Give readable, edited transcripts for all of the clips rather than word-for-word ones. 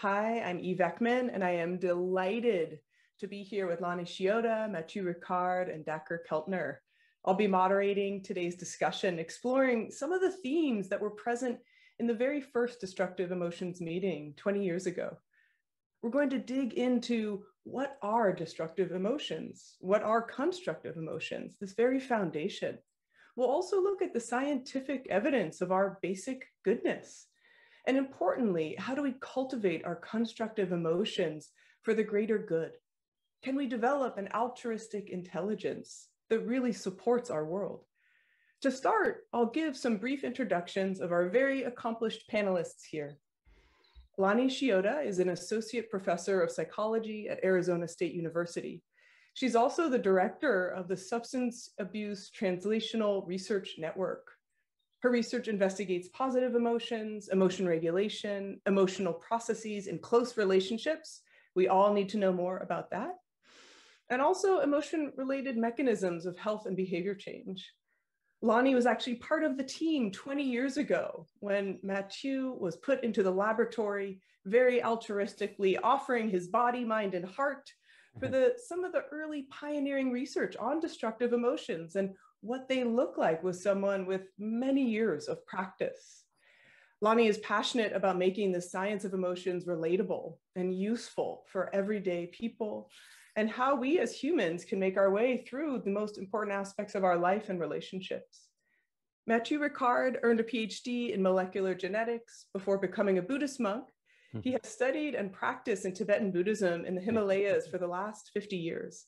Hi, I'm Eve Ekman, and I am delighted to be here with Lani Shioda, Mathieu Ricard, and Dacher Keltner. I'll be moderating today's discussion, exploring some of the themes that were present in the very first Destructive Emotions meeting 20 years ago. We're going to dig into what are destructive emotions? What are constructive emotions? This very foundation. We'll also look at the scientific evidence of our basic goodness. And importantly, how do we cultivate our constructive emotions for the greater good? Can we develop an altruistic intelligence that really supports our world? To start, I'll give some brief introductions of our very accomplished panelists here. Lani Shioda is an associate professor of psychology at Arizona State University. She's also the director of the Substance Abuse Translational Research Network. Her research investigates positive emotions, emotion regulation, emotional processes in close relationships. We all need to know more about that. And also emotion-related mechanisms of health and behavior change. Lani was actually part of the team 20 years ago when Mathieu was put into the laboratory, very altruistically offering his body, mind, and heart for some of the early pioneering research on destructive emotions and what they look like with someone with many years of practice. Lani is passionate about making the science of emotions relatable and useful for everyday people, and how we as humans can make our way through the most important aspects of our life and relationships. Mathieu Ricard earned a PhD in molecular genetics before becoming a Buddhist monk. He has studied and practiced in Tibetan Buddhism in the Himalayas for the last 50 years.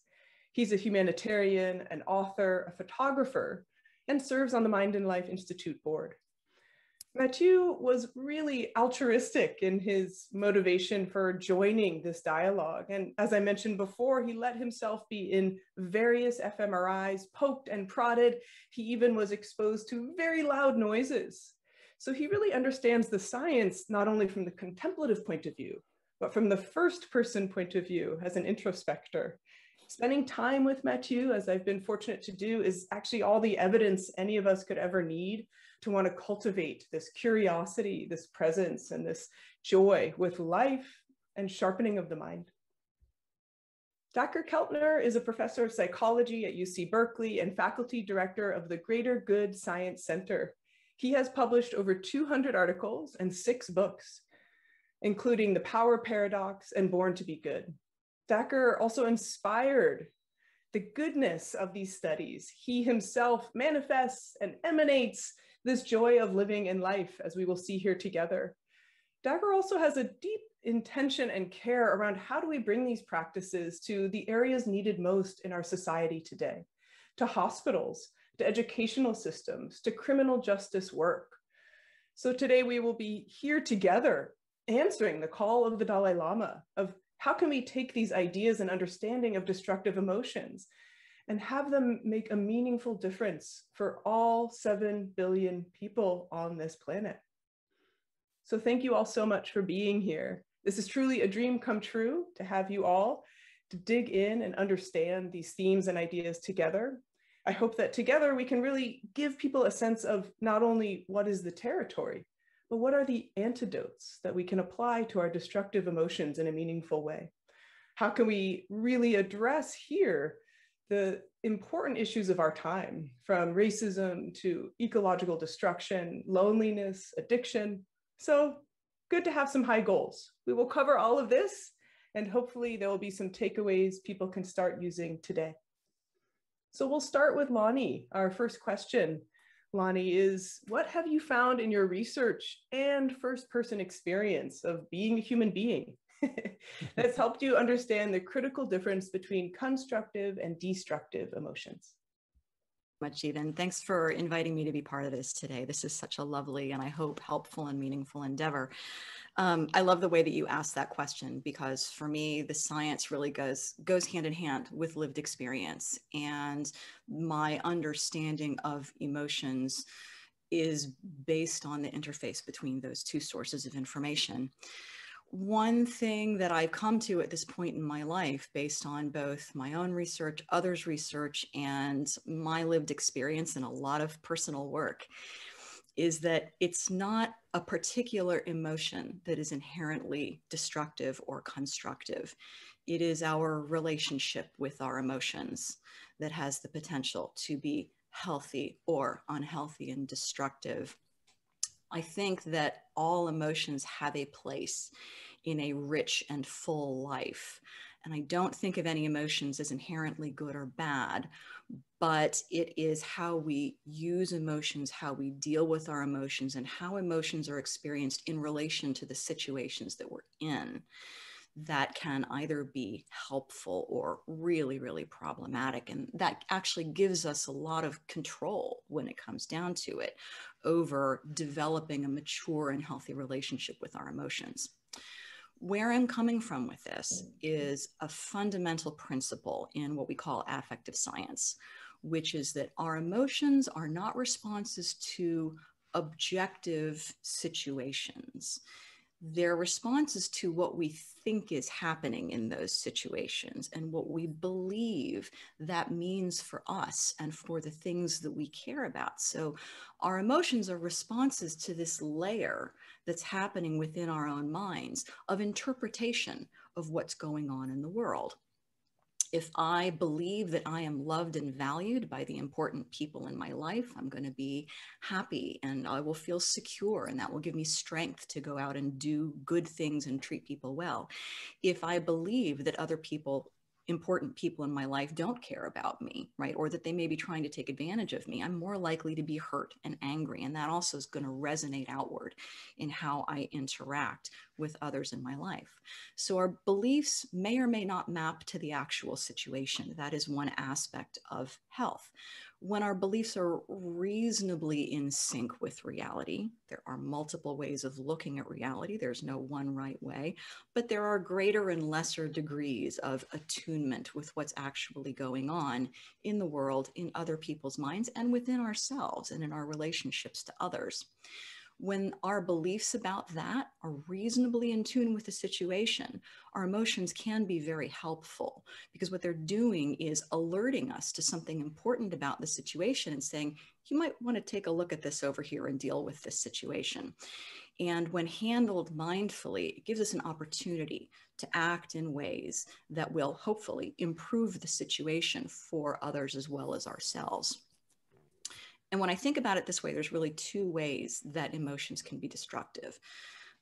He's a humanitarian, an author, a photographer, and serves on the Mind and Life Institute board. Mathieu was really altruistic in his motivation for joining this dialogue. And as I mentioned before, he let himself be in various fMRIs, poked and prodded. He even was exposed to very loud noises. So he really understands the science, not only from the contemplative point of view, but from the first person point of view as an introspector. Spending time with Mathieu, as I've been fortunate to do, is actually all the evidence any of us could ever need to want to cultivate this curiosity, this presence, and this joy with life and sharpening of the mind. Dacher Keltner is a professor of psychology at UC Berkeley and faculty director of the Greater Good Science Center. He has published over 200 articles and 6 books, including The Power Paradox and Born to be Good. Dacher also inspired the goodness of these studies. He himself manifests and emanates this joy of living in life, as we will see here together. Dacher also has a deep intention and care around how do we bring these practices to the areas needed most in our society today, to hospitals, to educational systems, to criminal justice work. So today we will be here together answering the call of the Dalai Lama of how can we take these ideas and understanding of destructive emotions and have them make a meaningful difference for all 7 billion people on this planet. So thank you all so much for being here. This is truly a dream come true to have you all to dig in and understand these themes and ideas together. I hope that together we can really give people a sense of not only what is the territory, but what are the antidotes that we can apply to our destructive emotions in a meaningful way? How can we really address here the important issues of our time, from racism to ecological destruction, loneliness, addiction? So good to have some high goals. We will cover all of this, and hopefully there will be some takeaways people can start using today. So we'll start with Lani. Our first question, Lani, is what have you found in your research and first-person experience of being a human being that's helped you understand the critical difference between constructive and destructive emotions? Much, Even. Thanks for inviting me to be part of this today. This is such a lovely and I hope helpful and meaningful endeavor. I love the way that you asked that question, because for me, the science really goes hand in hand with lived experience, and my understanding of emotions is based on the interface between those two sources of information. One thing that I've come to at this point in my life, based on both my own research, others' research, and my lived experience and a lot of personal work, is that it's not a particular emotion that is inherently destructive or constructive. It is our relationship with our emotions that has the potential to be healthy or unhealthy and destructive. I think that all emotions have a place in a rich and full life. And I don't think of any emotions as inherently good or bad, but it is how we use emotions, how we deal with our emotions, and how emotions are experienced in relation to the situations that we're in that can either be helpful or really, really problematic. And that actually gives us a lot of control when it comes down to it over developing a mature and healthy relationship with our emotions. Where I'm coming from with this is a fundamental principle in what we call affective science, which is that our emotions are not responses to objective situations. They're responses to what we think is happening in those situations and what we believe that means for us and for the things that we care about. So our emotions are responses to this layer that's happening within our own minds of interpretation of what's going on in the world. If I believe that I am loved and valued by the important people in my life, I'm going to be happy and I will feel secure, and that will give me strength to go out and do good things and treat people well. If I believe that other people, important people in my life, don't care about me, right, or that they may be trying to take advantage of me, I'm more likely to be hurt and angry. And that also is going to resonate outward in how I interact with others in my life. So our beliefs may or may not map to the actual situation. That is one aspect of health. When our beliefs are reasonably in sync with reality, there are multiple ways of looking at reality. There's no one right way, but there are greater and lesser degrees of attunement with what's actually going on in the world, in other people's minds, and within ourselves and in our relationships to others. When our beliefs about that are reasonably in tune with the situation, our emotions can be very helpful, because what they're doing is alerting us to something important about the situation and saying, you might want to take a look at this over here and deal with this situation. And when handled mindfully, it gives us an opportunity to act in ways that will hopefully improve the situation for others as well as ourselves. And when I think about it this way, there's really two ways that emotions can be destructive.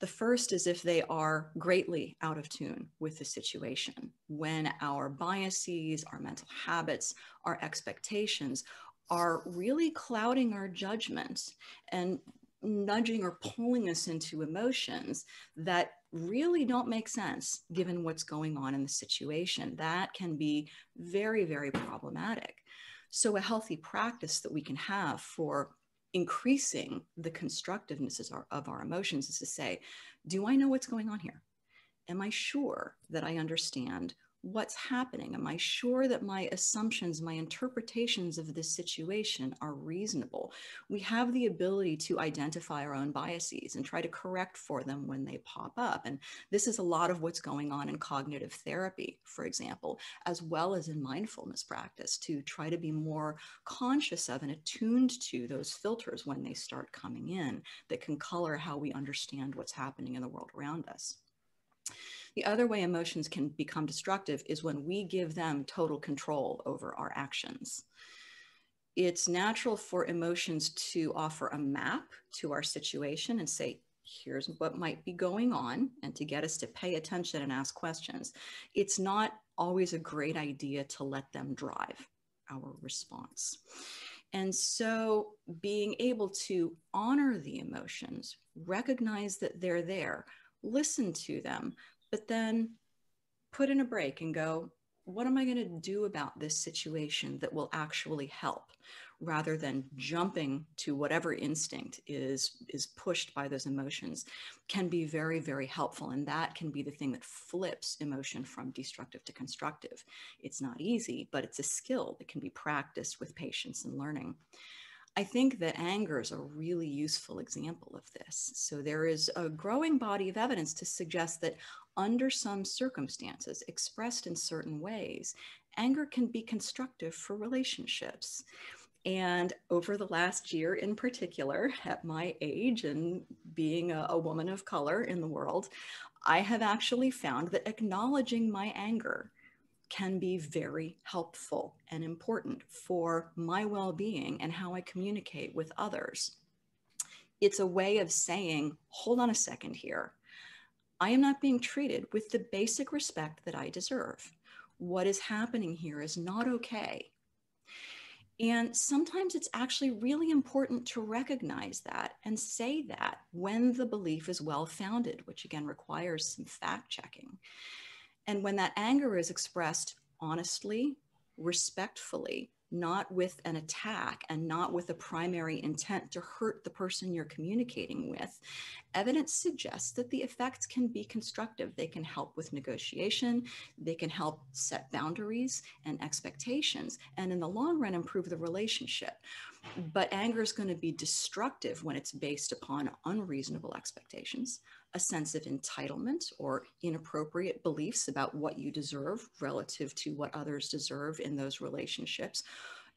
The first is if they are greatly out of tune with the situation, when our biases, our mental habits, our expectations are really clouding our judgment and nudging or pulling us into emotions that really don't make sense given what's going on in the situation. That can be very, very problematic. So a healthy practice that we can have for increasing the constructiveness of our emotions is to say, do I know what's going on here? Am I sure that I understand what's happening? Am I sure that my assumptions, my interpretations of this situation are reasonable? We have the ability to identify our own biases and try to correct for them when they pop up. And this is a lot of what's going on in cognitive therapy, for example, as well as in mindfulness practice, to try to be more conscious of and attuned to those filters when they start coming in that can color how we understand what's happening in the world around us. The other way emotions can become destructive is when we give them total control over our actions. It's natural for emotions to offer a map to our situation and say, here's what might be going on, and to get us to pay attention and ask questions. It's not always a great idea to let them drive our response. And so being able to honor the emotions, recognize that they're there, listen to them, but then put in a break and go, what am I going to do about this situation that will actually help, rather than jumping to whatever instinct is pushed by those emotions, can be very, very helpful. And that can be the thing that flips emotion from destructive to constructive. It's not easy, but it's a skill that can be practiced with patience and learning. I think that anger is a really useful example of this. So there is a growing body of evidence to suggest that under some circumstances, expressed in certain ways, anger can be constructive for relationships. And over the last year in particular, at my age and being a woman of color in the world, I have actually found that acknowledging my anger can be very helpful and important for my well-being and how I communicate with others. It's a way of saying, hold on a second here. I am not being treated with the basic respect that I deserve. What is happening here is not okay. And sometimes it's actually really important to recognize that and say that when the belief is well-founded, which again requires some fact checking. And when that anger is expressed honestly, respectfully, not with an attack and not with a primary intent to hurt the person you're communicating with, evidence suggests that the effects can be constructive. They can help with negotiation, they can help set boundaries and expectations, and in the long run, improve the relationship. But anger is going to be destructive when it's based upon unreasonable expectations, a sense of entitlement or inappropriate beliefs about what you deserve relative to what others deserve in those relationships,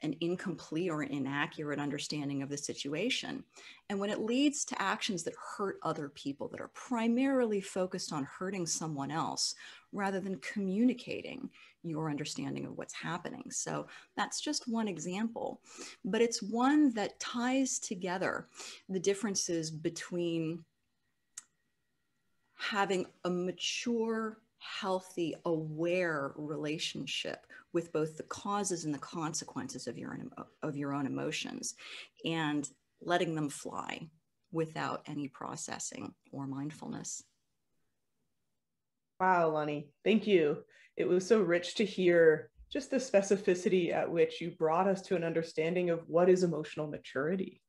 an incomplete or inaccurate understanding of the situation. And when it leads to actions that hurt other people, that are primarily focused on hurting someone else rather than communicating your understanding of what's happening. So that's just one example, but it's one that ties together the differences between having a mature, healthy, aware relationship with both the causes and the consequences of your own emotions, and letting them fly without any processing or mindfulness. Wow, Lani, thank you. It was so rich to hear just the specificity at which you brought us to an understanding of what is emotional maturity,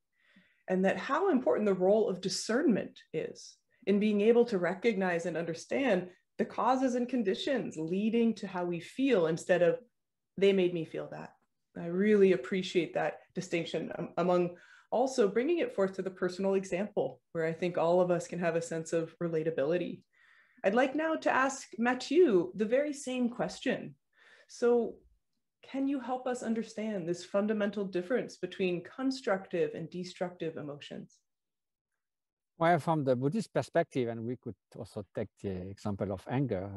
and that how important the role of discernment is in being able to recognize and understand the causes and conditions leading to how we feel instead of they made me feel that. I really appreciate that distinction among also bringing it forth to the personal example, where I think all of us can have a sense of relatability. I'd like now to ask Mathieu the very same question. So, can you help us understand this fundamental difference between constructive and destructive emotions? Well, from the Buddhist perspective, and we could also take the example of anger,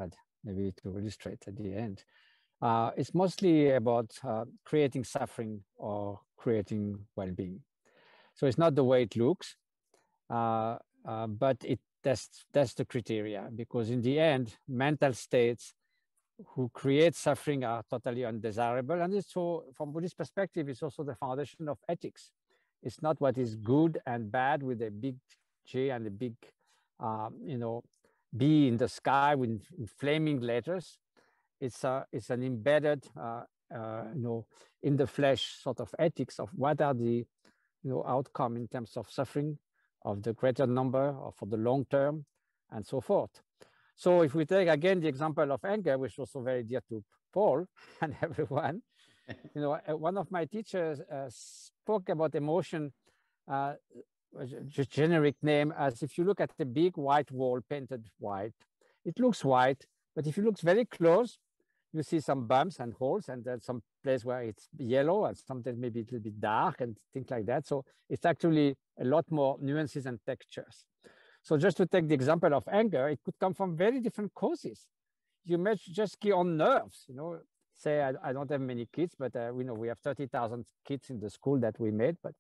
maybe to illustrate at the end, it's mostly about creating suffering or creating well-being. So it's not the way it looks, but that's the criteria, because in the end, mental states who create suffering are totally undesirable. And it's so, from Buddhist perspective, it's also the foundation of ethics. It's not what is good and bad with a big J and a big, B in the sky with flaming letters. It's an embedded, in the flesh sort of ethics of what are the, outcome in terms of suffering of the greater number or for the long term and so forth. So if we take again the example of anger, which was also very dear to Paul and everyone, one of my teachers spoke about emotion, just generic name, as if you look at the big white wall painted white, it looks white, but if you look very close, you see some bumps and holes, and there's some place where it's yellow and sometimes maybe a little bit dark and things like that. So it's actually a lot more nuances and textures. So just to take the example of anger, it could come from very different causes. You may just key on nerves, say I don't have many kids, but we have 30,000 kids in the school that we made, but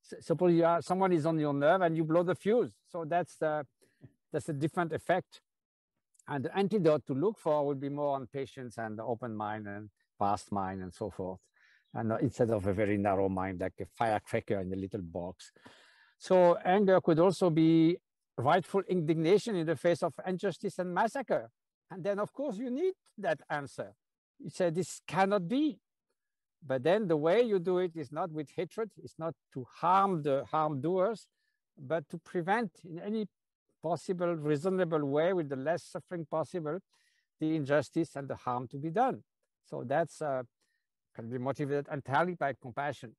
suppose someone is on your nerve and you blow the fuse. So that's a different effect. And the antidote to look for would be more on patience and open mind and vast mind and so forth. And instead of a very narrow mind, like a firecracker in a little box. So anger could also be rightful indignation in the face of injustice and massacre. And then, of course, you need that answer. You say, this cannot be. But then the way you do it is not with hatred. It's not to harm the harm doers, but to prevent in any possible, reasonable way, with the less suffering possible, the injustice and the harm to be done. So that's can be motivated entirely by compassion.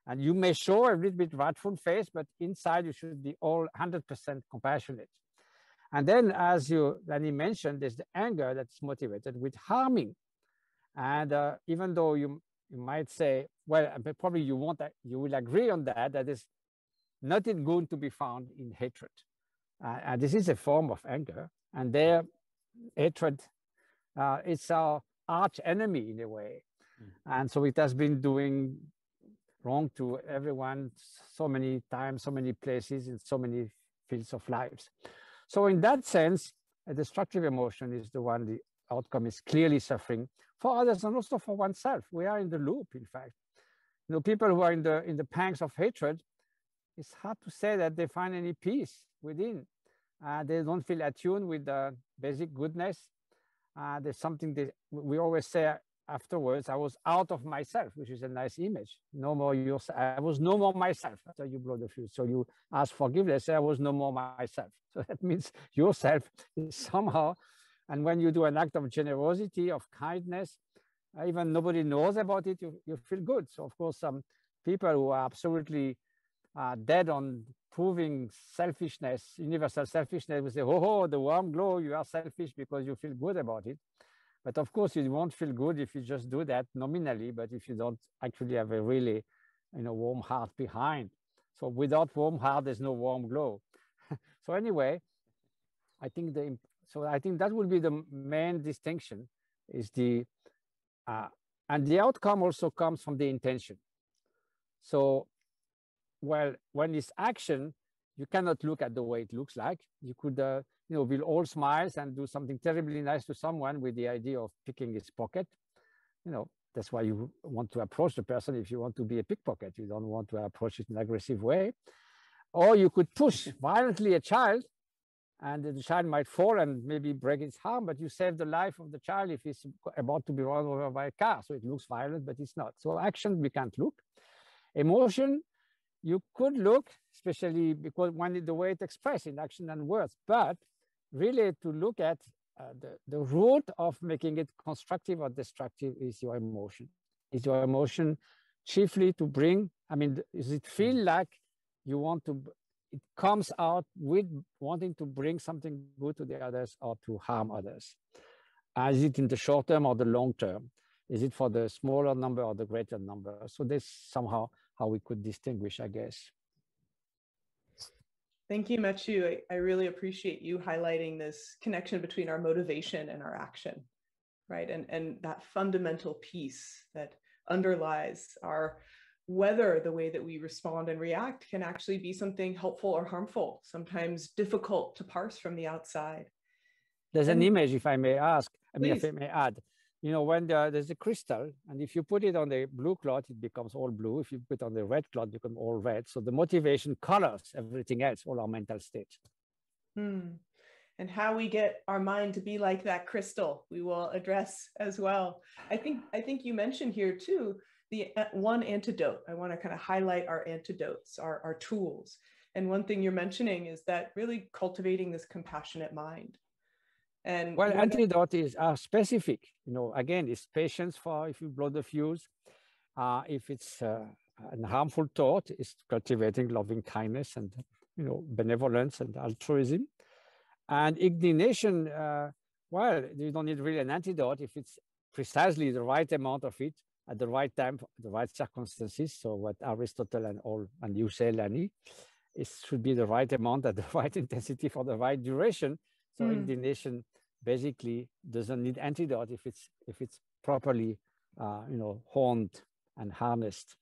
And you may show a little bit wrathful face, but inside you should be all 100% compassionate. And then, as Lani mentioned, there's the anger that's motivated with harming. And even though you might say, well, but probably you will agree on that, that is nothing good to be found in hatred. And this is a form of anger, and their hatred, it's our arch enemy in a way. And so it has been doing wrong to everyone so many times, so many places, in so many fields of lives. So in that sense, a destructive emotion is the one the outcome is clearly suffering for others and also for oneself. We are in the loop, in fact. You know, people who are in the pangs of hatred, it's hard to say that they find any peace within. They don't feel attuned with the basic goodness. There's something that we always say afterwards, I was out of myself, which is a nice image. No more yourself. I was no more myself after you blow the fuse. So you ask forgiveness, I was no more myself. So that means yourself is somehow, and when you do an act of generosity, of kindness, even nobody knows about it, you feel good. So of course, some people who are absolutely dead on proving selfishness, universal selfishness, we say, oh, the warm glow, you are selfish because you feel good about it. But of course, you won't feel good if you just do that nominally, but if you don't actually have a really, warm heart behind. So without warm heart, there's no warm glow. So anyway, I think that will be the main distinction, is and the outcome also comes from the intention. So, well, when it's action, you cannot look at the way it looks like. You could, we'll all smiles and do something terribly nice to someone with the idea of picking his pocket. That's why you want to approach the person. If you want to be a pickpocket, you don't want to approach it in an aggressive way. Or you could push violently a child, and the child might fall and maybe break its arm, but you save the life of the child if he's about to be run over by a car. So it looks violent, but it's not. So action, we can't look. Emotion, you could look, especially because the way it's expressed in action and words, but really to look at the root of making it constructive or destructive is your emotion. Is your emotion chiefly to bring, does it feel like you want to, it comes out with wanting to bring something good to the others or to harm others? Is it in the short term or the long term? Is it for the smaller number or the greater number? So this somehow how we could distinguish, I guess. Thank you, Mathieu. I really appreciate you highlighting this connection between our motivation and our action, right? And that fundamental piece that underlies whether the way that we respond and react can actually be something helpful or harmful, sometimes difficult to parse from the outside. There's an image, if I may ask, Please. if I may add, when there's a crystal, and if you put it on the blue cloth, it becomes all blue. If you put it on the red cloth, it becomes all red. So the motivation colors everything else, all our mental states. And how we get our mind to be like that crystal, we will address as well. I think you mentioned here too, the one antidote. I want to kind of highlight our antidotes, our tools. And one thing you're mentioning is that really cultivating this compassionate mind. And well, antidotes are specific. Again, it's patience for if you blow the fuse. If it's a harmful thought, it's cultivating loving kindness and benevolence and altruism. And indignation, well, you don't need really an antidote if it's precisely the right amount of it at the right time, the right circumstances. So what Aristotle and you say, Lani, it should be the right amount at the right intensity for the right duration. So indignation basically doesn't need antidote if it's properly honed and harnessed.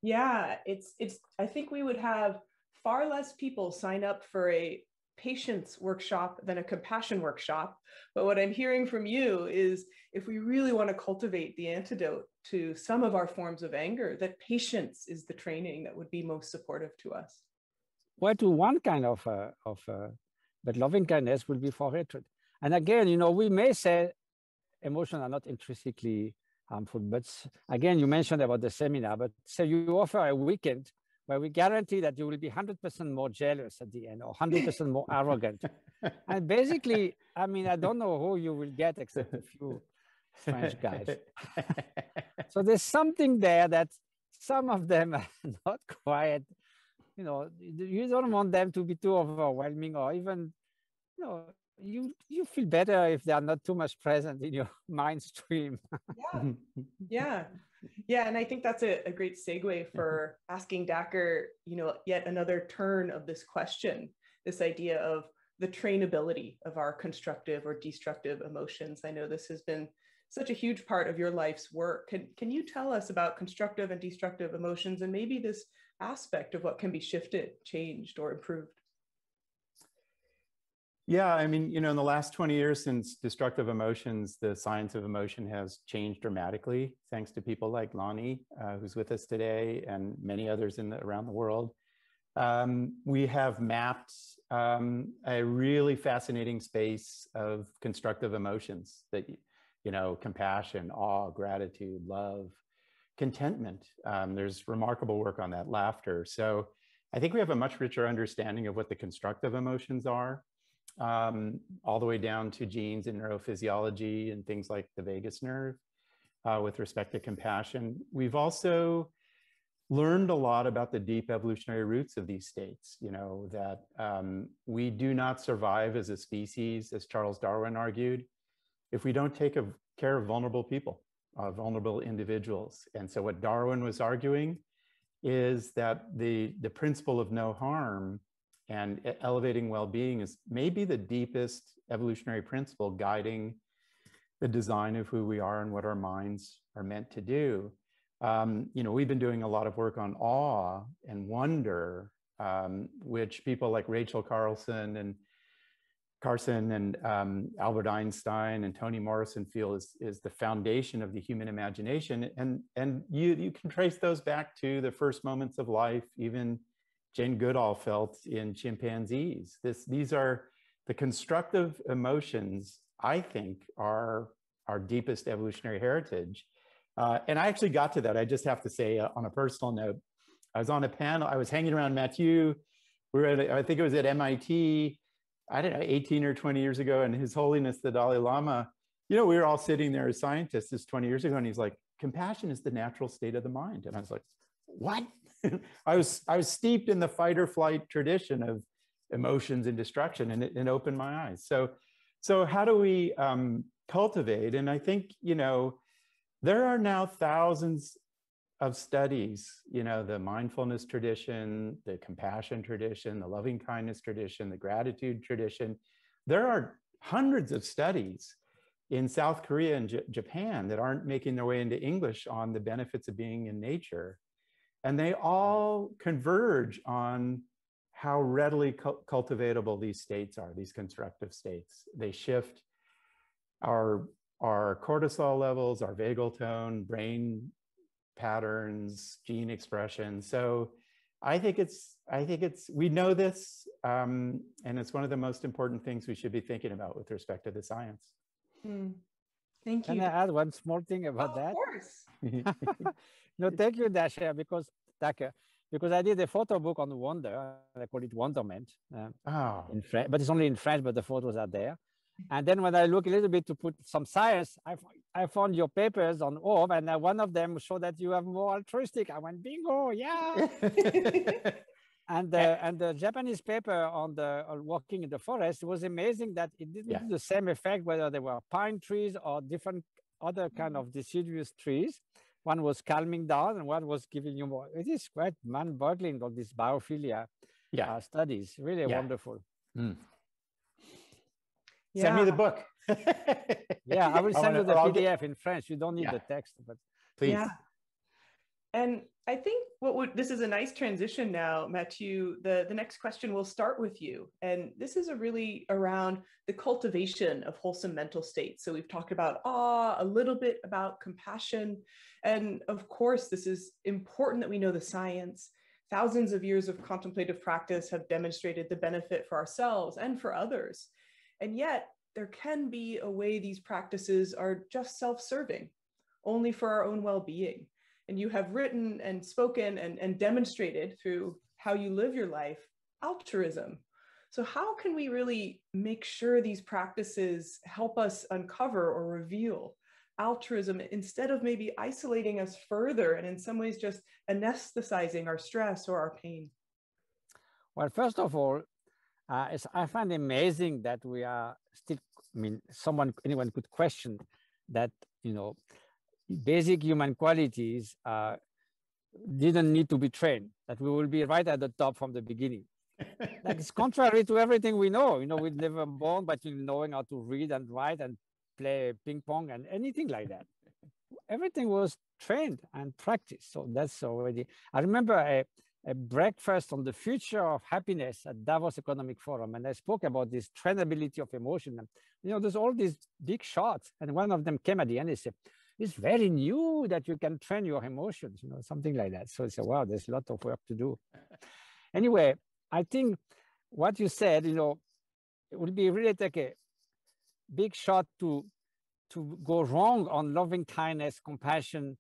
Yeah, it's I think we would have far less people sign up for a patience workshop than a compassion workshop. But what I'm hearing from you is if we really want to cultivate the antidote to some of our forms of anger, that patience is the training that would be most supportive to us. Well, to one kind of but loving kindness will be for hatred. And again, we may say emotions are not intrinsically harmful, but again, you mentioned about the seminar, but say you offer a weekend where we guarantee that you will be 100% more jealous at the end or 100% more arrogant. And basically, I don't know who you will get except a few French guys. So there's something there that some of them are not quite, you don't want them to be too overwhelming, or even, you feel better if they are not too much present in your mind stream. Yeah. Yeah, and I think that's a great segue for asking Dacker, yet another turn of this question, this idea of the trainability of our constructive or destructive emotions. I know this has been such a huge part of your life's work. Can you tell us about constructive and destructive emotions and maybe this aspect of what can be shifted, changed, or improved? Yeah, I mean, in the last 20 years since destructive emotions, the science of emotion has changed dramatically, thanks to people like Lani, who's with us today, and many others around the world. We have mapped a really fascinating space of constructive emotions that, compassion, awe, gratitude, love, contentment. There's remarkable work on that, laughter. So I think we have a much richer understanding of what the constructive emotions are, all the way down to genes and neurophysiology and things like the vagus nerve with respect to compassion. We've also learned a lot about the deep evolutionary roots of these states, that we do not survive as a species, as Charles Darwin argued, if we don't take care of vulnerable people, vulnerable individuals. And so what Darwin was arguing is that the principle of no harm and elevating well-being is maybe the deepest evolutionary principle guiding the design of who we are and what our minds are meant to do. We've been doing a lot of work on awe and wonder, which people like Rachel Carson and Albert Einstein and Toni Morrison feel is the foundation of the human imagination. And you can trace those back to the first moments of life, even Jane Goodall felt in chimpanzees. These are the constructive emotions, I think, are our deepest evolutionary heritage. And I actually got to that, I just have to say, on a personal note. I was on a panel, I was hanging around Mathieu. We were I think it was at MIT, I don't know, 18 or 20 years ago, and His Holiness, the Dalai Lama, we were all sitting there as scientists this 20 years ago, and he's like, compassion is the natural state of the mind. And I was like, what? I was steeped in the fight or flight tradition of emotions and destruction, and it opened my eyes. So how do we cultivate? And I think, there are now thousands of studies, the mindfulness tradition, the compassion tradition, the loving kindness tradition, the gratitude tradition. There are hundreds of studies in South Korea and Japan that aren't making their way into English on the benefits of being in nature. And they all converge on how readily cultivatable these states are, these constructive states. They shift our cortisol levels, our vagal tone, brain patterns, gene expression. So I think we know this, and it's one of the most important things we should be thinking about with respect to the science. Thank you. Can I add one small thing about that? Of course. No, thank you, Dacker, because I did a photo book on wonder. I call it Wonderment in French, but it's only in French, but the photos are there. And then when I look a little bit to put some science, I found your papers on orb, and one of them showed that you have more altruistic. I went, bingo, yeah. And the Japanese paper on the walking in the forest was amazing that it didn't do the same effect whether they were pine trees or different other kind of deciduous trees. One was calming down and one was giving you more. It is quite mind-boggling, all these biophilia studies. Really wonderful. Send me the book. Yeah, I will send you the PDF in French. You don't need the text, but please. Yeah. And I think this is a nice transition now, Mathieu. The next question will start with you. And this is really around the cultivation of wholesome mental states. So we've talked about awe, a little bit about compassion. And of course, this is important that we know the science. Thousands of years of contemplative practice have demonstrated the benefit for ourselves and for others. And yet there can be a way these practices are just self-serving, only for our own well-being. And you have written and spoken and demonstrated through how you live your life, altruism. So how can we really make sure these practices help us uncover or reveal altruism instead of maybe isolating us further and in some ways just anesthetizing our stress or our pain? Well, first of all, I find amazing that we are still, anyone could question that, basic human qualities didn't need to be trained, that we will be right at the top from the beginning. Like, it's contrary to everything we know. We're never born, but knowing how to read and write and play ping pong and anything like that. Everything was trained and practiced. So that's already, I remember a breakfast on the future of happiness at Davos Economic Forum. And I spoke about this trainability of emotion. And, there's all these big shots. And one of them came at the end and said, it's very new that you can train your emotions, something like that. So I said, wow, there's a lot of work to do. Anyway, I think what you said, it would be really take a big shot to go wrong on loving kindness, compassion,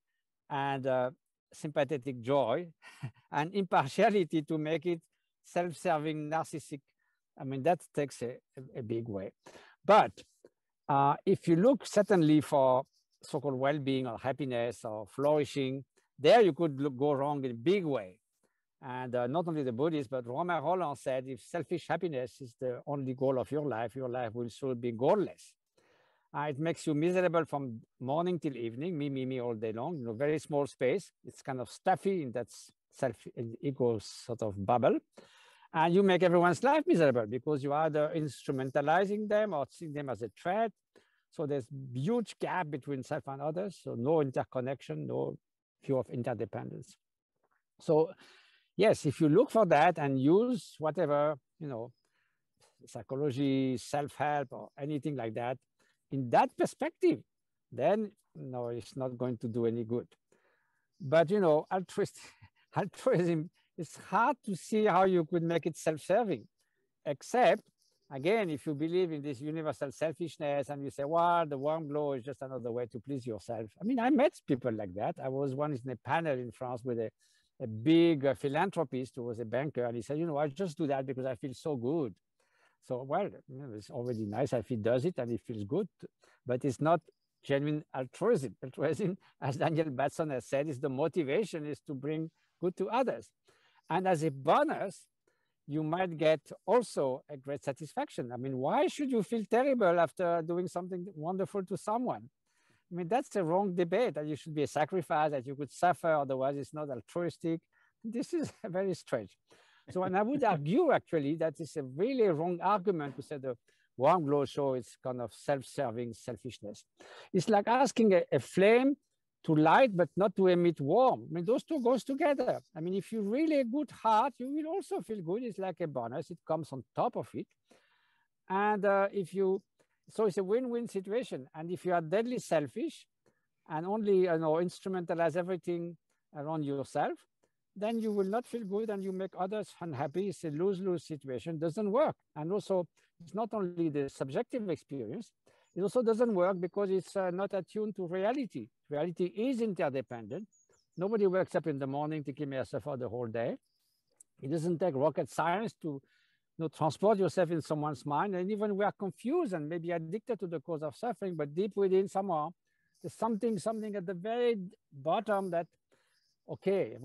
and sympathetic joy, and impartiality to make it self-serving, narcissistic. I mean, that takes a big way. But if you look certainly for so-called well-being or happiness or flourishing, there you could go wrong in a big way. And not only the Buddhists, but Romain Rolland said, if selfish happiness is the only goal of your life will soon be goalless. It makes you miserable from morning till evening, me all day long, very small space. It's kind of stuffy in that self-ego sort of bubble. And you make everyone's life miserable because you are either instrumentalizing them or seeing them as a threat. So there's huge gap between self and others. So no interconnection, no view of interdependence. So yes, if you look for that and use whatever, psychology, self-help, or anything like that, in that perspective, then no, it's not going to do any good. But altruism, it's hard to see how you could make it self-serving, except, again, if you believe in this universal selfishness and you say, well, the warm glow is just another way to please yourself. I mean, I met people like that. I was once in a panel in France with a big philanthropist who was a banker, and he said, I just do that because I feel so good. So, well, it's already nice if he does it and it feels good, but it's not genuine altruism. Altruism, as Daniel Batson has said, is the motivation is to bring good to others. And as a bonus, you might get also a great satisfaction. I mean, why should you feel terrible after doing something wonderful to someone? I mean, that's the wrong debate, that you should be a sacrifice, that you could suffer, otherwise it's not altruistic. This is very strange. So, and I would argue actually that it's a really wrong argument to say the warm glow show is kind of self-serving selfishness. It's like asking a flame to light, but not to emit warm. I mean, those two goes together. I mean, if you really a good heart, you will also feel good. It's like a bonus. It comes on top of it. And so it's a win-win situation. And if you are deadly selfish and only, instrumentalize everything around yourself, then you will not feel good and you make others unhappy. It's a lose-lose situation, doesn't work. And also, it's not only the subjective experience, it also doesn't work because it's not attuned to reality. Reality is interdependent. Nobody wakes up in the morning thinking, may I suffer the whole day. It doesn't take rocket science to transport yourself in someone's mind. And even we are confused and maybe addicted to the cause of suffering, but deep within somehow, there's something at the very bottom that, okay, it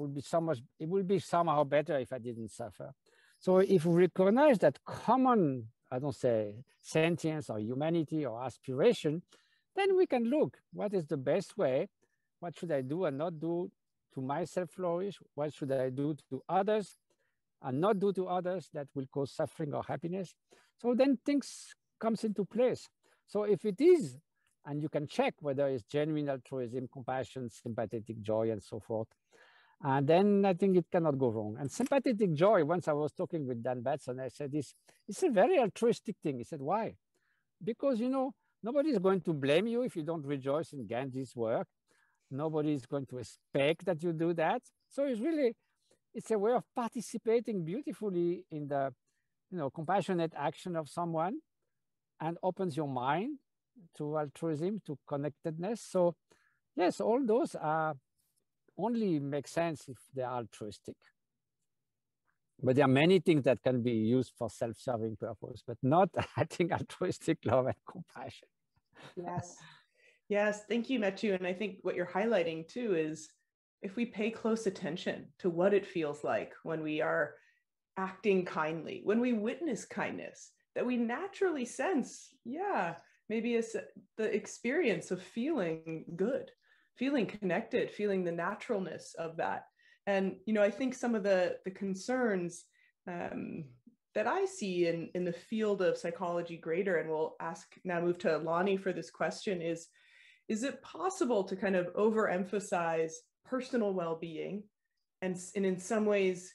would be somehow better if I didn't suffer. So if we recognize that common, I don't say sentience or humanity or aspiration, then we can look, what is the best way? What should I do and not do to myself flourish? What should I do to others and not do to others that will cause suffering or happiness? So then things comes into place. So if it is, and you can check whether it's genuine altruism, compassion, sympathetic joy, and so forth, and then I think it cannot go wrong. And sympathetic joy, once I was talking with Dan Batson, I said, it's a very altruistic thing. He said, why? Because, nobody is going to blame you if you don't rejoice in Gandhi's work. Nobody is going to expect that you do that. So it's a way of participating beautifully in the, compassionate action of someone, and opens your mind to altruism, to connectedness. So yes, all those are only make sense if they are altruistic. But there are many things that can be used for self-serving purpose, but not, I think, altruistic love and compassion. Yes, thank you, Mathieu. And I think what you're highlighting too is if we pay close attention to what it feels like when we are acting kindly, when we witness kindness, that we naturally sense, maybe it's the experience of feeling good. feeling connected, feeling the naturalness of that. And, you know, I think some of the concerns that I see in the field of psychology greater, and we'll move to Lani for this question, is it possible to kind of overemphasize personal well-being and in some ways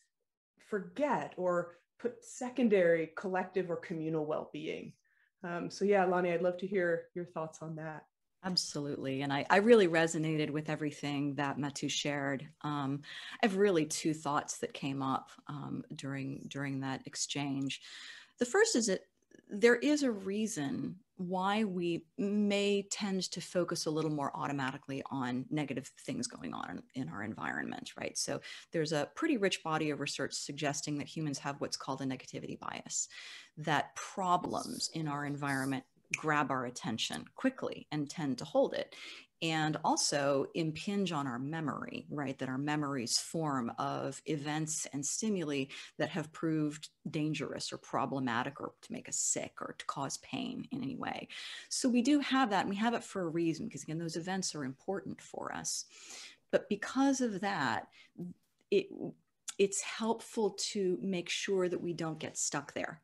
forget or put secondary collective or communal well-being? So yeah, Lani, I'd love to hear your thoughts on that. Absolutely. And I really resonated with everything that Matu shared. I have really two thoughts that came up during that exchange. The first is that there is a reason why we may tend to focus a little more automatically on negative things going on in our environment, right? So there's a pretty rich body of research suggesting that humans have what's called a negativity bias, that problems in our environment grab our attention quickly and tend to hold it, and also impinge on our memory, right? That our memories form of events and stimuli that have proved dangerous or problematic or to make us sick or to cause pain in any way. So we do have that, and we have it for a reason, because again, those events are important for us. But because of that, it's helpful to make sure that we don't get stuck there,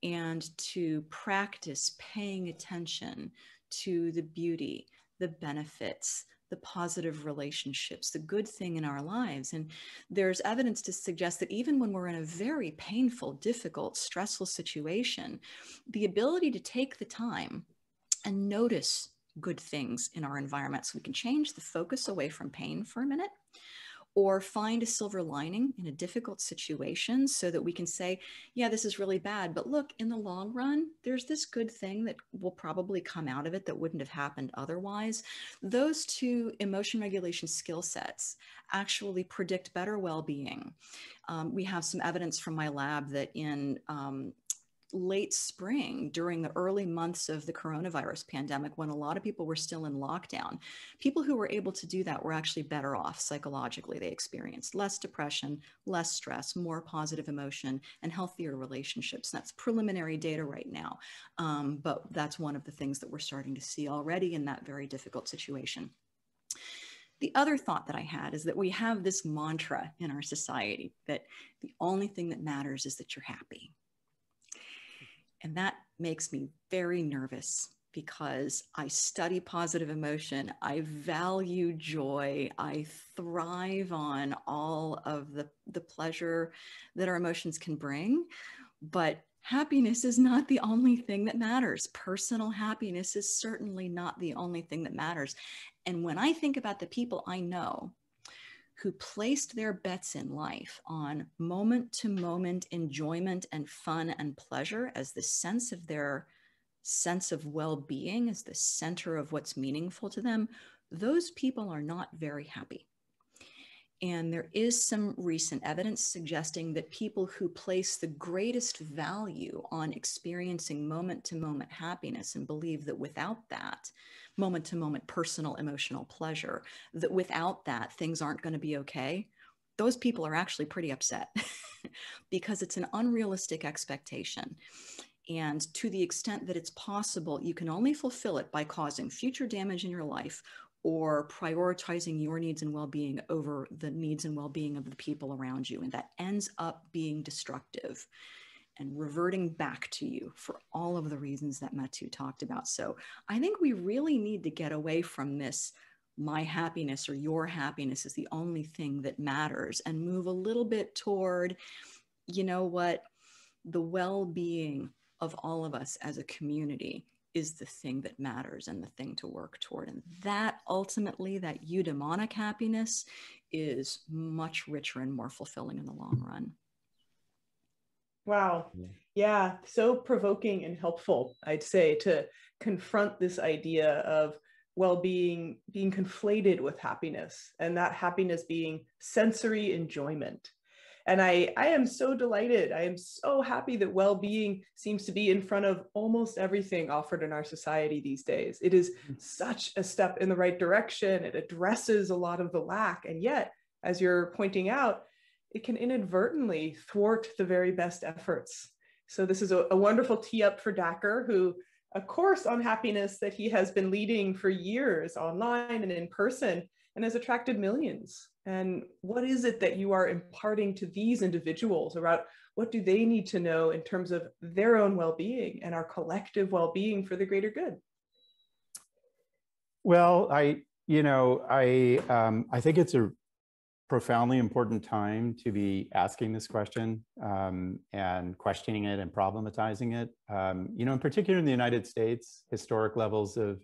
and to practice paying attention to the beauty, the benefits, the positive relationships, the good thing in our lives. And there's evidence to suggest that even when we're in a very painful, difficult, stressful situation, the ability to take the time and notice good things in our environment, so we can change the focus away from pain for a minute, or find a silver lining in a difficult situation, so that we can say, yeah, this is really bad, but look, in the long run, there's this good thing that will probably come out of it that wouldn't have happened otherwise. Those two emotion regulation skill sets actually predict better well-being. We have some evidence from my lab that in late spring, during the early months of the coronavirus pandemic, when a lot of people were still in lockdown, people who were able to do that were actually better off psychologically. They experienced less depression, less stress, more positive emotion, and healthier relationships. That's preliminary data right now, but that's one of the things that we're starting to see already in that very difficult situation. The other thought that I had is that we have this mantra in our society that the only thing that matters is that you're happy. And that makes me very nervous, because I study positive emotion. I value joy. I thrive on all of the pleasure that our emotions can bring. But happiness is not the only thing that matters. Personal happiness is certainly not the only thing that matters. And when I think about the people I know who placed their bets in life on moment-to-moment enjoyment and fun and pleasure as the sense of their sense of well-being, as the center of what's meaningful to them, those people are not very happy. And there is some recent evidence suggesting that people who place the greatest value on experiencing moment-to-moment happiness and believe that without that, moment-to-moment personal emotional pleasure, that without that, things aren't going to be okay, those people are actually pretty upset because it's an unrealistic expectation. And to the extent that it's possible, you can only fulfill it by causing future damage in your life or prioritizing your needs and well-being over the needs and well-being of the people around you. And that ends up being destructive and reverting back to you for all of the reasons that Matu talked about. So I think we really need to get away from this, my happiness or your happiness is the only thing that matters, and move a little bit toward, you know what, the well-being of all of us as a community is the thing that matters and the thing to work toward. And that ultimately, that eudaimonic happiness is much richer and more fulfilling in the long run. Wow. Yeah. So provoking and helpful, I'd say, to confront this idea of well-being being conflated with happiness, and that happiness being sensory enjoyment. And I am so delighted. I am so happy that well-being seems to be in front of almost everything offered in our society these days. It is such a step in the right direction. It addresses a lot of the lack. And yet, as you're pointing out, it can inadvertently thwart the very best efforts. So this is a wonderful tee up for Dacker, who a course on happiness that he has been leading for years online and in person, and has attracted millions. And what is it that you are imparting to these individuals about what do they need to know in terms of their own well-being and our collective well-being for the greater good? Well, I think it's a profoundly important time to be asking this question and questioning it and problematizing it. In particular in the United States, historic levels of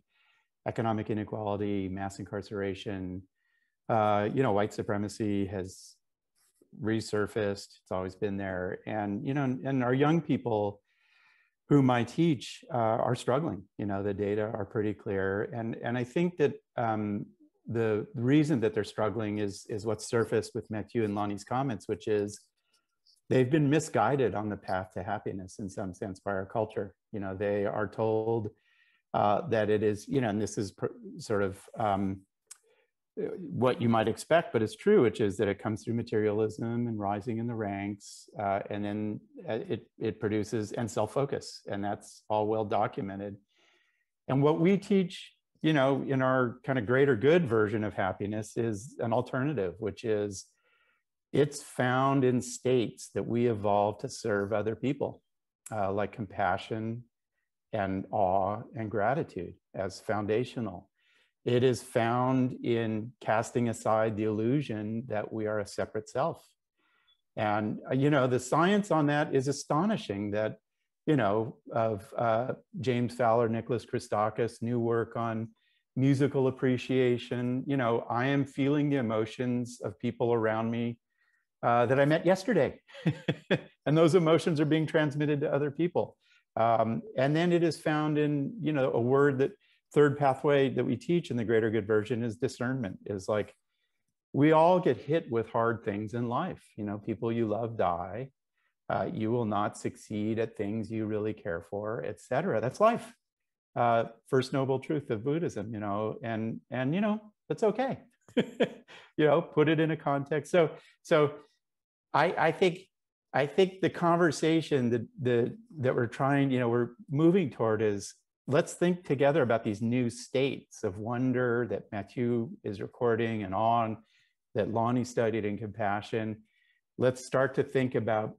economic inequality, mass incarceration, white supremacy has resurfaced. It's always been there. And our young people whom I teach are struggling. The data are pretty clear. And I think that the reason that they're struggling is what's surfaced with Mathieu and Lani's comments, which is they've been misguided on the path to happiness in some sense by our culture. They are told that it is, and this is sort of what you might expect, but it's true, which is that it comes through materialism and rising in the ranks, and then it produces and self-focus, and that's all well documented. And what we teach, in our kind of greater good version of happiness is an alternative, which is it's found in states that we evolved to serve other people, like compassion and awe and gratitude as foundational. It is found in casting aside the illusion that we are a separate self. And, the science on that is astonishing that, of James Fowler, Nicholas Christakis, new work on musical appreciation. I am feeling the emotions of people around me that I met yesterday. And those emotions are being transmitted to other people. And then it is found in, a word that third pathway that we teach in the greater good version is discernment. Is like, we all get hit with hard things in life. People you love die. You will not succeed at things you really care for, etc. That's life. First noble truth of Buddhism, and that's okay. Put it in a context. So I think the conversation that we're trying, we're moving toward is, let's think together about these new states of wonder that Mathieu is recording and on, that Lani studied in compassion. Let's start to think about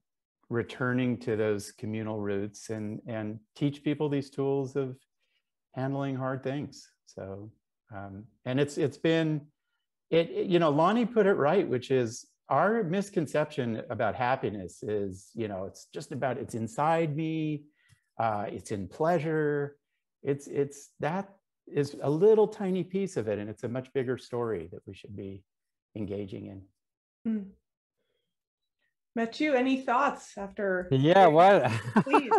returning to those communal roots and teach people these tools of handling hard things. So, and it's been, Lani put it right, which is our misconception about happiness is, it's just about, it's inside me, it's in pleasure. That is a little tiny piece of it, and it's a much bigger story that we should be engaging in. Mathieu, any thoughts after? Yeah, well,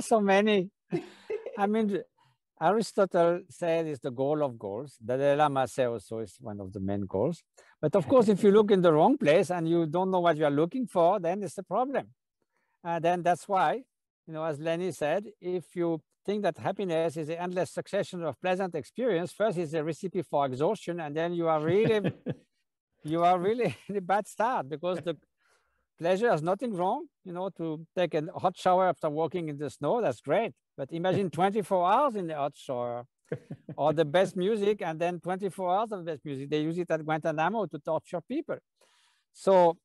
so many. I mean, Aristotle said it's the goal of goals. Dalai Lama said also it's one of the main goals. But of course, if you look in the wrong place and you don't know what you are looking for, then it's a problem. Then that's why, as Lani said, if you think that happiness is an endless succession of pleasant experience, first it's a recipe for exhaustion, and then you are really in a bad start, because the pleasure has nothing wrong, to take a hot shower after walking in the snow, that's great. But imagine 24 hours in the hot shower, or the best music, and then 24 hours of the best music. They use it at Guantanamo to torture people. So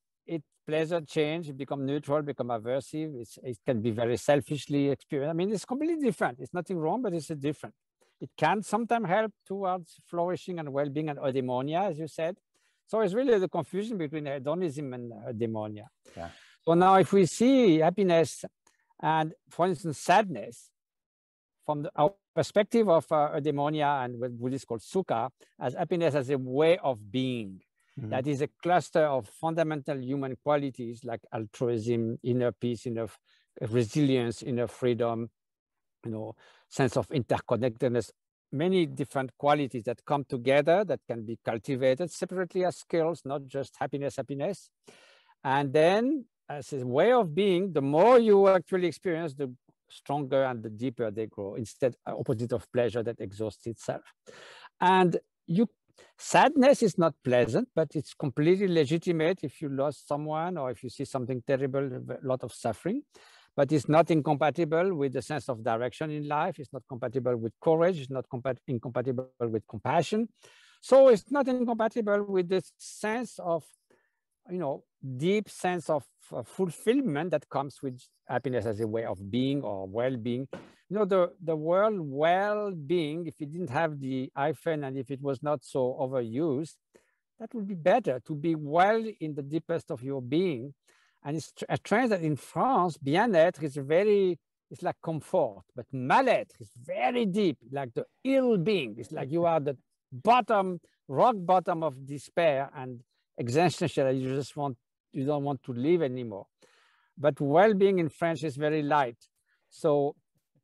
pleasure change, it become neutral, become aversive. It can be very selfishly experienced. I mean, it's completely different. It's nothing wrong, but it's different. It can sometimes help towards flourishing and well-being and eudaimonia, as you said. So it's really the confusion between hedonism and eudaimonia. Yeah. So now if we see happiness and, for instance, sadness from our perspective of eudaimonia and what Buddhists call sukha, as happiness as a way of being. That is a cluster of fundamental human qualities like altruism, inner peace, inner resilience, inner freedom, sense of interconnectedness, many different qualities that come together that can be cultivated separately as skills, not just happiness. And then as a way of being, the more you actually experience, the stronger and the deeper they grow, instead opposite of pleasure that exhausts itself. And sadness is not pleasant, but it's completely legitimate if you lost someone or if you see something terrible, a lot of suffering. but it's not incompatible with the sense of direction in life. It's not compatible with courage. It's not incompatible with compassion. So it's not incompatible with this sense of, deep sense of fulfillment that comes with happiness as a way of being or well-being. The word well-being, if it didn't have the hyphen and if it was not so overused, that would be better, to be well in the deepest of your being. And it's a trend that in France, bien-être is it's like comfort, but mal-être is very deep, like the ill being. It's like you are the rock bottom of despair and existential. You don't want to live anymore. But well-being in French is very light. So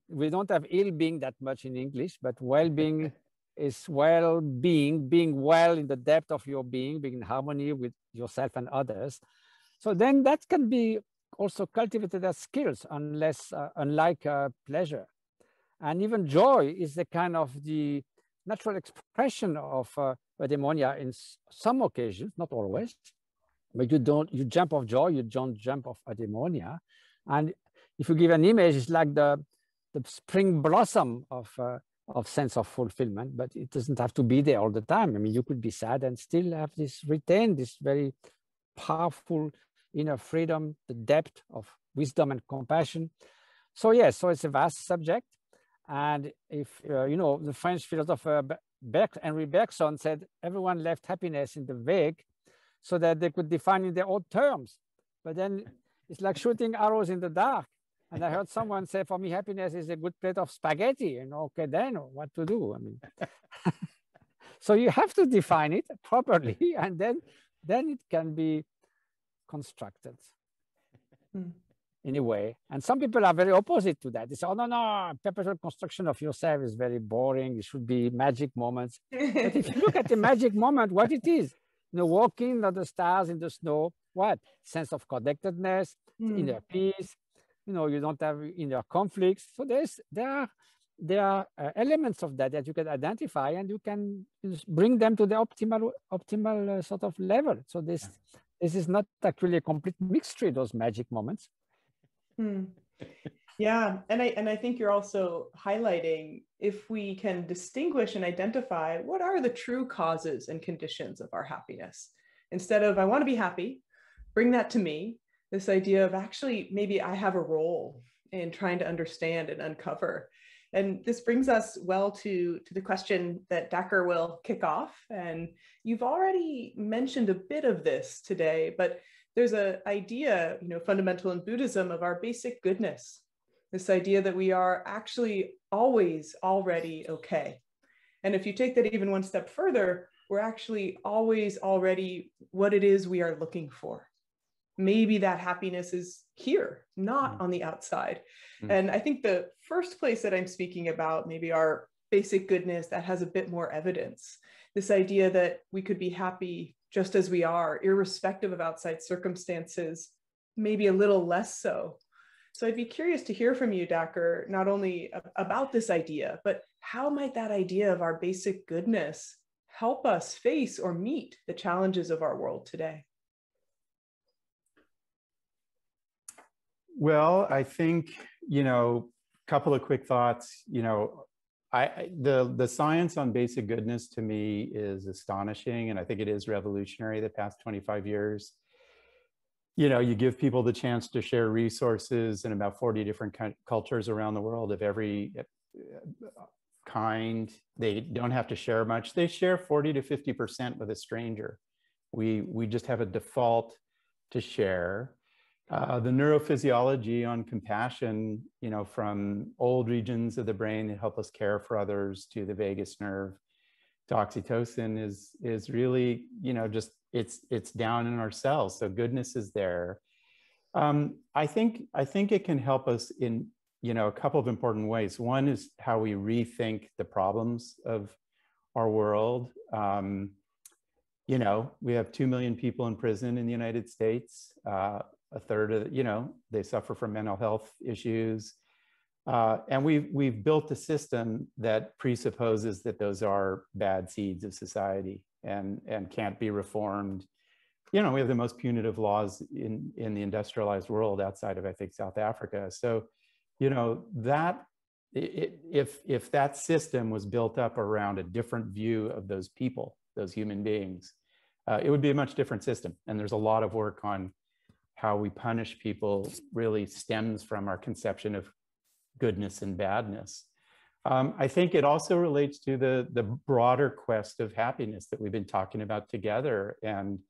we don't have ill-being that much in English, but well-being is well-being, being well in the depth of your being, being in harmony with yourself and others. So then that can be also cultivated as skills, unlike pleasure. And even joy is the kind of the natural expression of eudaimonia in some occasions, not always. But you jump off joy, you don't jump off eudaimonia. And if you give an image, it's like the spring blossom of sense of fulfillment, but it doesn't have to be there all the time. I mean, you could be sad and still have retain this very powerful inner freedom, the depth of wisdom and compassion. So yes, so it's a vast subject. And if, the French philosopher Henri Bergson said, everyone left happiness in the vague so that they could define in their own terms. But then it's like shooting arrows in the dark. And I heard someone say, for me, happiness is a good plate of spaghetti. Okay, then what to do? I mean, so you have to define it properly, and then it can be constructed in a way. And some people are very opposite to that. They say, oh, no, perpetual construction of yourself is very boring. It should be magic moments. But if you look at the magic moment, what it is, walking under the stars in the snow, what? Sense of connectedness, inner peace. You don't have inner conflicts. So there are elements of that you can identify, and you can bring them to the optimal sort of level. So this is not actually a complete mixture, those magic moments. Yeah, and I think you're also highlighting, if we can distinguish and identify what are the true causes and conditions of our happiness, instead of I want to be happy, bring that to me. This idea of actually, maybe I have a role in trying to understand and uncover. And this brings us well to the question that Dacher will kick off. And you've already mentioned a bit of this today, but there's an idea, fundamental in Buddhism, of our basic goodness. This idea that we are actually always already okay. And if you take that even one step further, we're actually always already what it is we are looking for. Maybe that happiness is here, not on the outside. And I think the first place that I'm speaking about, maybe our basic goodness that has a bit more evidence, this idea that we could be happy just as we are, irrespective of outside circumstances, maybe a little less so. So I'd be curious to hear from you, Dacher, not only about this idea, but how might that idea of our basic goodness help us face or meet the challenges of our world today? Well, I think, a couple of quick thoughts. The science on basic goodness to me is astonishing, and I think it is revolutionary the past 25 years. You give people the chance to share resources in about 40 different cultures around the world of every kind. They don't have to share much. They share 40 to 50% with a stranger. We just have a default to share. The neurophysiology on compassion, from old regions of the brain that help us care for others, to the vagus nerve, to oxytocin is really, just it's down in our cells. So goodness is there. I think it can help us in, a couple of important ways. One is how we rethink the problems of our world. We have 2 million people in prison in the United States. A third of, they suffer from mental health issues. And we've built a system that presupposes that those are bad seeds of society and can't be reformed. you know, we have the most punitive laws in the industrialized world outside of, I think, South Africa. So, you know, that if that system was built up around a different view of those people, those human beings, it would be a much different system. And there's a lot of work on how we punish people really stems from our conception of goodness and badness. I think it also relates to the broader quest of happiness that we've been talking about together. And,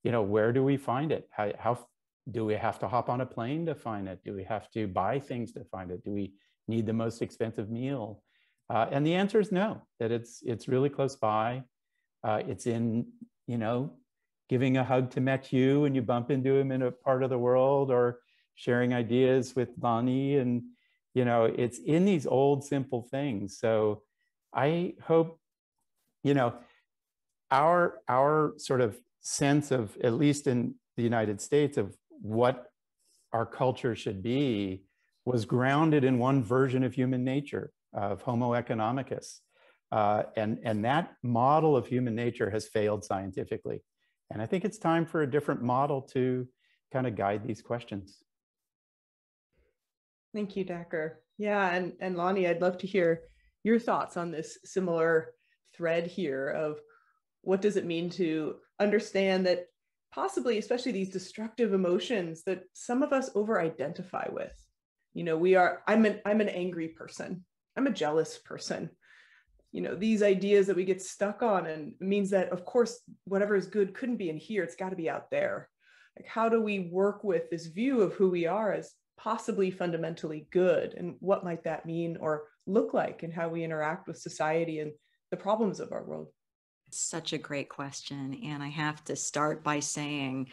you know, where do we find it? How do we have to hop on a plane to find it? Do we have to buy things to find it? Do we need the most expensive meal? And the answer is no, that it's really close by. It's in, you know, giving a hug to Matthew when you bump into him in a part of the world, or sharing ideas with Lani. And, you know, it's in these old, simple things. So I hope, you know, our sort of sense of, at least in the United States, of what our culture should be was grounded in one version of human nature, of Homo economicus. And that model of human nature has failed scientifically. And I think it's time for a different model to kind of guide these questions. Thank you, Dacker. Yeah, and Lani, I'd love to hear your thoughts on this similar thread here of what does it mean to understand that possibly, especially these destructive emotions that some of us over-identify with. You know, I'm an angry person. I'm a jealous person. You know, these ideas that we get stuck on, and it means that, of course, whatever is good couldn't be in here. It's got to be out there. Like, how do we work with this view of who we are as possibly fundamentally good? And what might that mean or look like in how we interact with society and the problems of our world? Such a great question. And I have to start by saying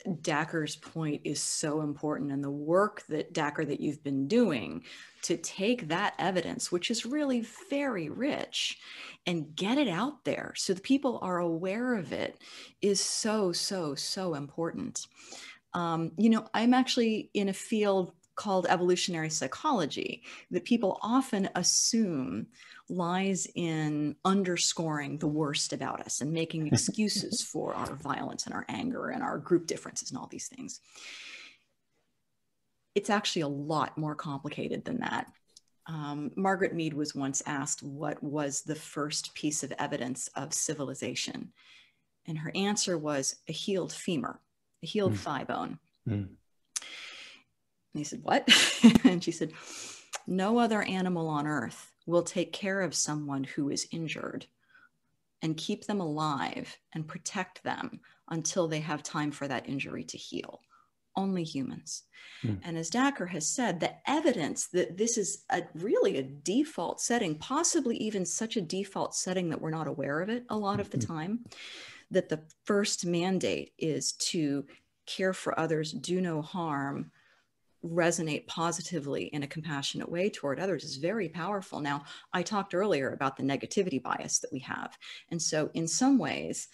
Dacker's point is so important, and the work that Dacker, that you've been doing to take that evidence, which is really very rich, and get it out there so that people are aware of it, is so, so, so important. You know, I'm actually in a field called evolutionary psychology that people often assume lies in underscoring the worst about us and making excuses for our violence and our anger and our group differences and all these things. It's actually a lot more complicated than that. Margaret Mead was once asked what was the first piece of evidence of civilization. And her answer was a healed femur, a healed thigh bone. And he said, what? And she said, no other animal on earth will take care of someone who is injured and keep them alive and protect them until they have time for that injury to heal. Only humans. And as Dacker has said, the evidence that this is really a default setting, possibly even such a default setting that we're not aware of it a lot of the time, that the first mandate is to care for others, do no harm, resonate positively in a compassionate way toward others, is very powerful. Now, I talked earlier about the negativity bias that we have. And so in some ways,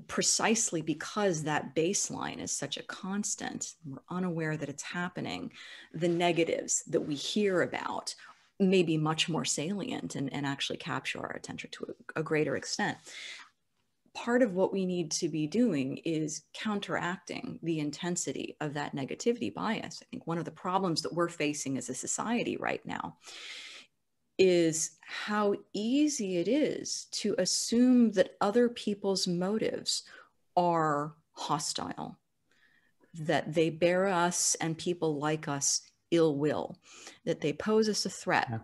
precisely because that baseline is such a constant, we're unaware that it's happening, the negatives that we hear about may be much more salient and actually capture our attention to a greater extent. Part of what we need to be doing is counteracting the intensity of that negativity bias. I think one of the problems that we're facing as a society right now is how easy it is to assume that other people's motives are hostile, that they bear us and people like us ill will, that they pose us a threat. Yeah.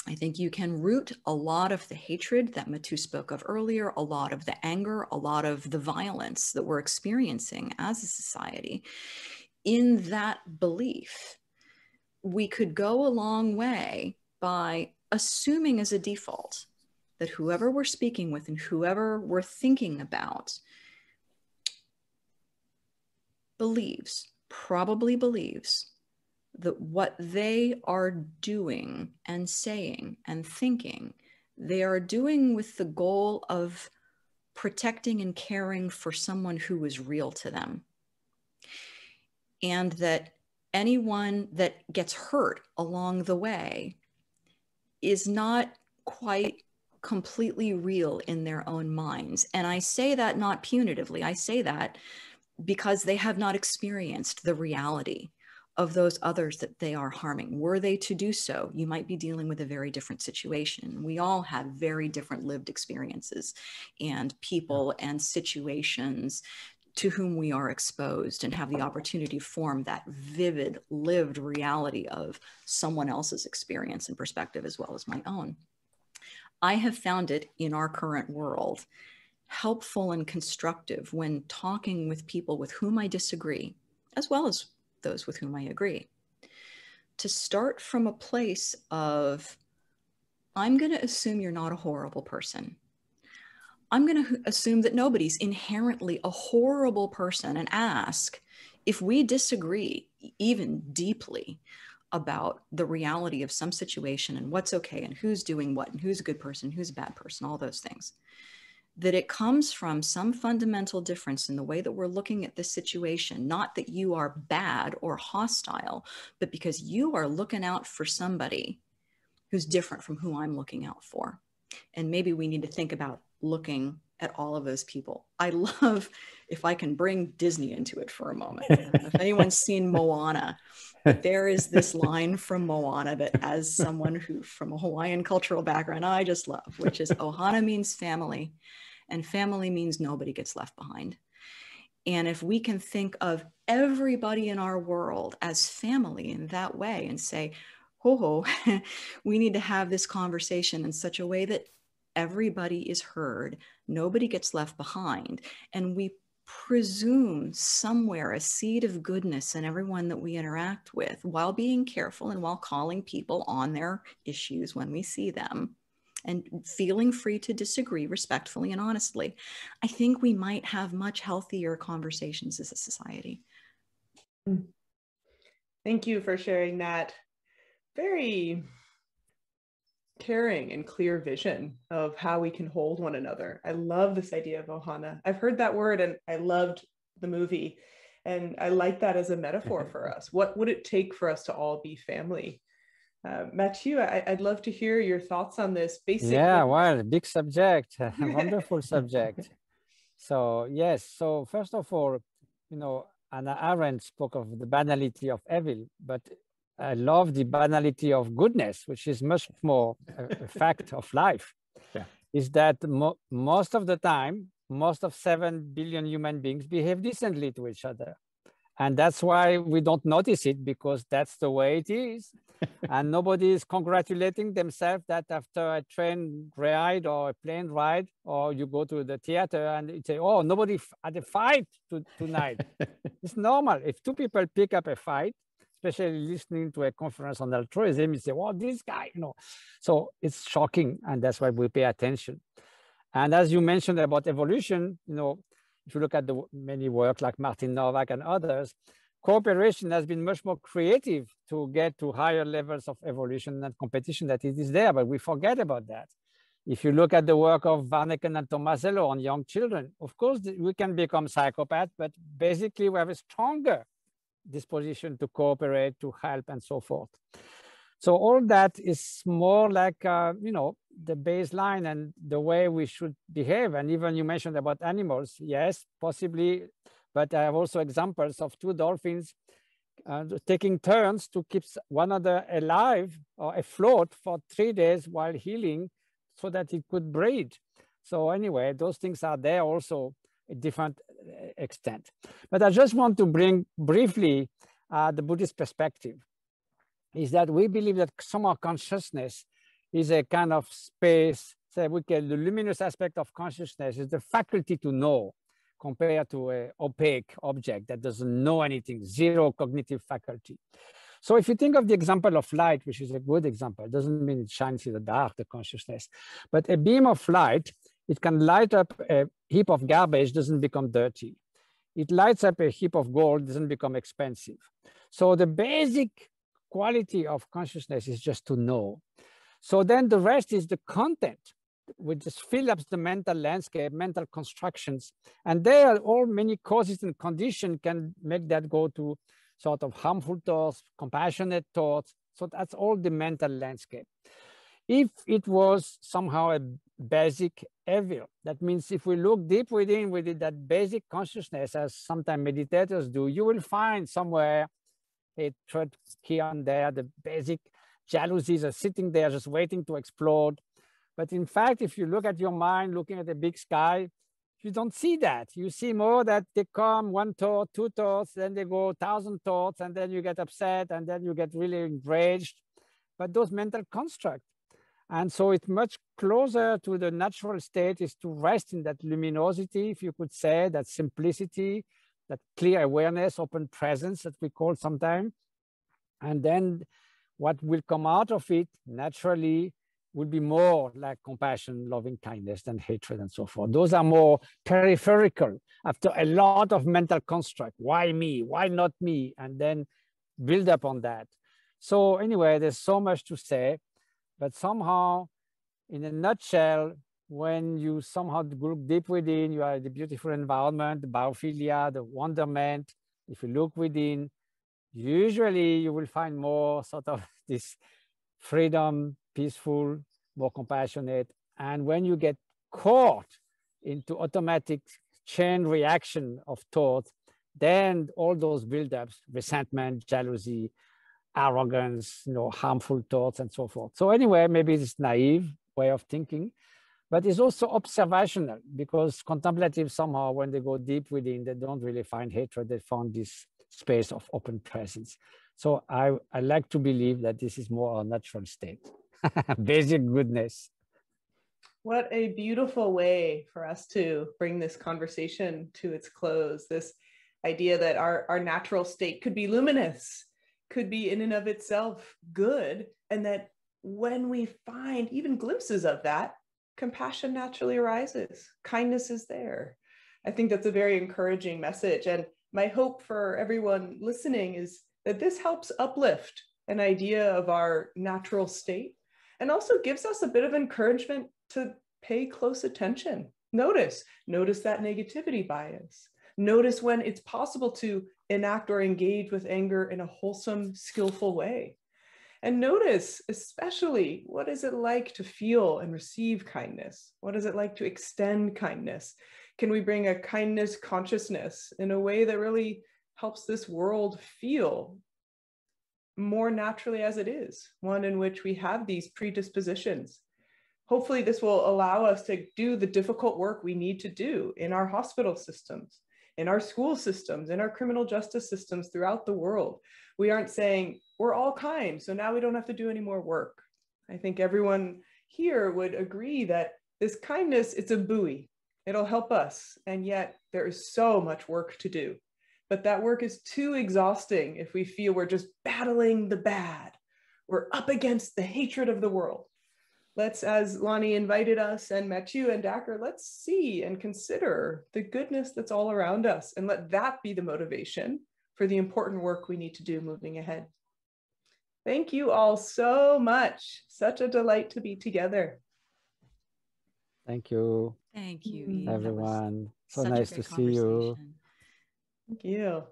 I think you can root a lot of the hatred that Matu spoke of earlier, a lot of the anger, a lot of the violence that we're experiencing as a society in that belief. We could go a long way by assuming as a default that whoever we're speaking with and whoever we're thinking about probably believes that what they are doing and saying and thinking, they are doing with the goal of protecting and caring for someone who is real to them. And that anyone that gets hurt along the way is not quite completely real in their own minds. And I say that not punitively. I say that because they have not experienced the reality of those others that they are harming. Were they to do so, you might be dealing with a very different situation. We all have very different lived experiences and people and situations to whom we are exposed and have the opportunity to form that vivid lived reality of someone else's experience and perspective as well as my own. I have found it in our current world helpful and constructive when talking with people with whom I disagree, as well as those with whom I agree, to start from a place of, I'm going to assume you're not a horrible person. I'm going to assume that nobody's inherently a horrible person, and ask if we disagree even deeply about the reality of some situation and what's okay and who's doing what and who's a good person, who's a bad person, all those things, that it comes from some fundamental difference in the way that we're looking at this situation, not that you are bad or hostile, but because you are looking out for somebody who's different from who I'm looking out for. And maybe we need to think about looking at all of those people. I love, if I can bring Disney into it for a moment. I don't know if anyone's seen Moana, but there is this line from Moana that, as someone who from a Hawaiian cultural background, I just love, which is Ohana means family, and family means nobody gets left behind. And if we can think of everybody in our world as family in that way and say, ho, we need to have this conversation in such a way that everybody is heard, nobody gets left behind, and we presume somewhere a seed of goodness in everyone that we interact with, while being careful and while calling people on their issues when we see them, and feeling free to disagree respectfully and honestly, I think we might have much healthier conversations as a society. Thank you for sharing that very caring and clear vision of how we can hold one another. I love this idea of Ohana. I've heard that word and I loved the movie. And I like that as a metaphor for us. What would it take for us to all be family? Mathieu, I'd love to hear your thoughts on this basic. Yeah, well, big subject, wonderful subject. So yes, so first of all, you know, Hannah Arendt spoke of the banality of evil, but I love the banality of goodness, which is much more a fact of life. Yeah. Is that most of the time, most of 7 billion human beings behave decently to each other. And that's why we don't notice it, because that's the way it is. And nobody is congratulating themselves that after a train ride or a plane ride, or you go to the theater and you say, oh, nobody had a fight tonight. It's normal. If two people pick up a fight, especially listening to a conference on altruism, you say, well, this guy, you know. So it's shocking, and that's why we pay attention. And as you mentioned about evolution, you know, if you look at the many work like Martin Nowak and others, cooperation has been much more creative to get to higher levels of evolution and competition that it is there, but we forget about that. If you look at the work of Warneken and Tomasello on young children, of course, we can become psychopaths, but basically we have a stronger disposition to cooperate, to help, and so forth. So all that is more like, you know, the baseline and the way we should behave. And even you mentioned about animals, yes, possibly, but I have also examples of two dolphins taking turns to keep one another alive or afloat for 3 days while healing so that it could breed. So anyway, those things are there also a different extent. But I just want to bring briefly the Buddhist perspective, is that we believe that somehow consciousness is a kind of space, say we call the luminous aspect of consciousness is the faculty to know, compared to an opaque object that doesn't know anything, zero cognitive faculty. So if you think of the example of light, which is a good example, it doesn't mean it shines in the dark, the consciousness, but a beam of light, it can light up a heap of garbage, doesn't become dirty. It lights up a heap of gold, doesn't become expensive. So the basic quality of consciousness is just to know. So then the rest is the content, which just fills up the mental landscape, mental constructions. And there are all many causes and conditions can make that go to sort of harmful thoughts, compassionate thoughts. So that's all the mental landscape. if it was somehow a basic evil. That means if we look deep within that basic consciousness, as sometimes meditators do, you will find somewhere hatred here and there, the basic jealousies are sitting there just waiting to explode. But in fact, if you look at your mind, looking at the big sky, you don't see that. You see more that they come one thought, two thoughts, then they go 1,000 thoughts, and then you get upset, and then you get really enraged. But those mental constructs. And so it's much closer to the natural state is to rest in that luminosity, if you could say, that simplicity, that clear awareness, open presence that we call sometimes. And then what will come out of it naturally will be more like compassion, loving kindness than hatred and so forth. Those are more peripheral after a lot of mental construct. Why me? Why not me? And then build up on that. So anyway, there's so much to say, but somehow in a nutshell, when you somehow look deep within, you are the beautiful environment, the biophilia, the wonderment. If you look within, usually you will find more sort of this freedom, peaceful, more compassionate. And when you get caught into automatic chain reaction of thought, then all those buildups, resentment, jealousy, arrogance, harmful thoughts and so forth. So anyway, maybe it's naive way of thinking, but it's also observational, because contemplative somehow, when they go deep within, they don't really find hatred, they found this space of open presence. So I like to believe that this is more our natural state, basic goodness. What a beautiful way for us to bring this conversation to its close. This idea that our natural state could be luminous, could be in and of itself good, and that when we find even glimpses of that, compassion naturally arises. Kindness is there. I think that's a very encouraging message. And my hope for everyone listening is that this helps uplift an idea of our natural state and also gives us a bit of encouragement to pay close attention. Notice that negativity bias. Notice when it's possible to enact or engage with anger in a wholesome, skillful way. And notice especially, what is it like to feel and receive kindness? What is it like to extend kindness? Can we bring a kindness consciousness in a way that really helps this world feel more naturally as it is, one in which we have these predispositions? Hopefully this will allow us to do the difficult work we need to do in our hospital systems, in our school systems, in our criminal justice systems throughout the world. We aren't saying we're all kind, so now we don't have to do any more work. I think everyone here would agree that this kindness, it's a buoy. It'll help us, and yet there is so much work to do. But that work is too exhausting if we feel we're just battling the bad. We're up against the hatred of the world. Let's, as Lani invited us, and Mathieu and Dacker, let's see and consider the goodness that's all around us, and let that be the motivation for the important work we need to do moving ahead. Thank you all so much. Such a delight to be together. Thank you. Thank you, Eve. Everyone. So Such nice a to great see you. conversation. Thank you.